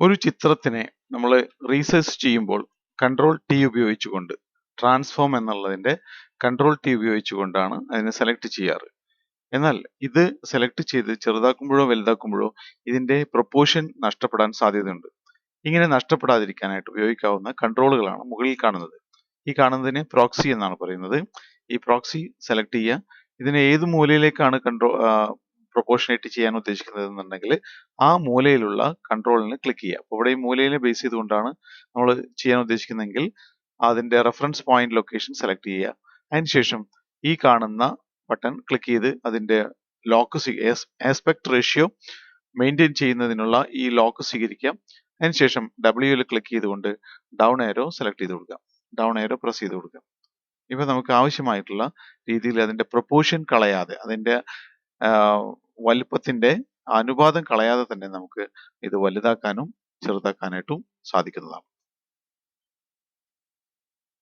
ഒരു ചിത്രത്തിനെ നമ്മൾ റീസൈസ് ചെയ്യുമ്പോൾ കൺട്രോൾ ടി ഉപയോഗിച്ചുകൊണ്ട് ട്രാൻസ്ഫോം എന്നുള്ളതിന്റെ കൺട്രോൾ ടി ഉപയോഗിച്ചുകൊണ്ടാണ് അതിനെ സെലക്ട് ചെയ്യാറ്. എന്നാൽ ഇത് സെലക്ട് ചെയ്ത് ചെറുതാക്കുമ്പോഴോ വലുതാക്കുമ്പോഴോ ഇതിന്റെ പ്രൊപ്പോർഷൻ നഷ്ടപ്പെടാൻ സാധ്യതയുണ്ട്. ഇങ്ങനെ നഷ്ടപ്പെടാതിരിക്കാനായിട്ട് ഉപയോഗിക്കാവുന്ന കൺട്രോളുകളാണ് മുകളിൽ കാണുന്നത്. ഈ കാണുന്നതിനെ പ്രോക്സി എന്നാണ് പറയുന്നത്. ഈ പ്രോക്സി സെലക്ട് ചെയ്യുക. ഇതിനെ ഏത് മൂലയിലേക്കാണ് പ്രൊപ്പോർഷനേറ്റ് ചെയ്യാൻ ഉദ്ദേശിക്കുന്നത് എന്നുണ്ടെങ്കിൽ ആ മൂലയിലുള്ള കൺട്രോളിന് ക്ലിക്ക് ചെയ്യുക. അപ്പോൾ ഇവിടെ ഈ മൂലയിലെ ബേസ് ചെയ്തുകൊണ്ടാണ് നമ്മൾ ചെയ്യാൻ ഉദ്ദേശിക്കുന്നതെങ്കിൽ അതിന്റെ റെഫറൻസ് പോയിന്റ് ലൊക്കേഷൻ സെലക്ട് ചെയ്യുക. അതിനുശേഷം ഈ കാണുന്ന ബട്ടൺ ക്ലിക്ക് ചെയ്ത് അതിന്റെ ലോക്ക് ആസ്പെക്ട് റേഷ്യോ മെയിൻറ്റെയിൻ ചെയ്യുന്നതിനുള്ള ഈ ലോക്ക് സ്വീകരിക്കാം. അതിനുശേഷം ഡബ്ല്യൂയിൽ ക്ലിക്ക് ചെയ്തുകൊണ്ട് ഡൗൺ ആരോ സെലക്ട് ചെയ്ത് കൊടുക്കാം. ഡൗൺ ആരോ പ്രസ് ചെയ്ത് കൊടുക്കാം. ഇപ്പൊ നമുക്ക് ആവശ്യമായിട്ടുള്ള രീതിയിൽ അതിന്റെ പ്രൊപ്പോർഷൻ കളയാതെ, അതിന്റെ വലുപ്പത്തിന്റെ അനുപാതം കളയാതെ തന്നെ നമുക്ക് ഇത് വലുതാക്കാനും ചെറുതാക്കാനായിട്ടും സാധിക്കുന്നതാണ്.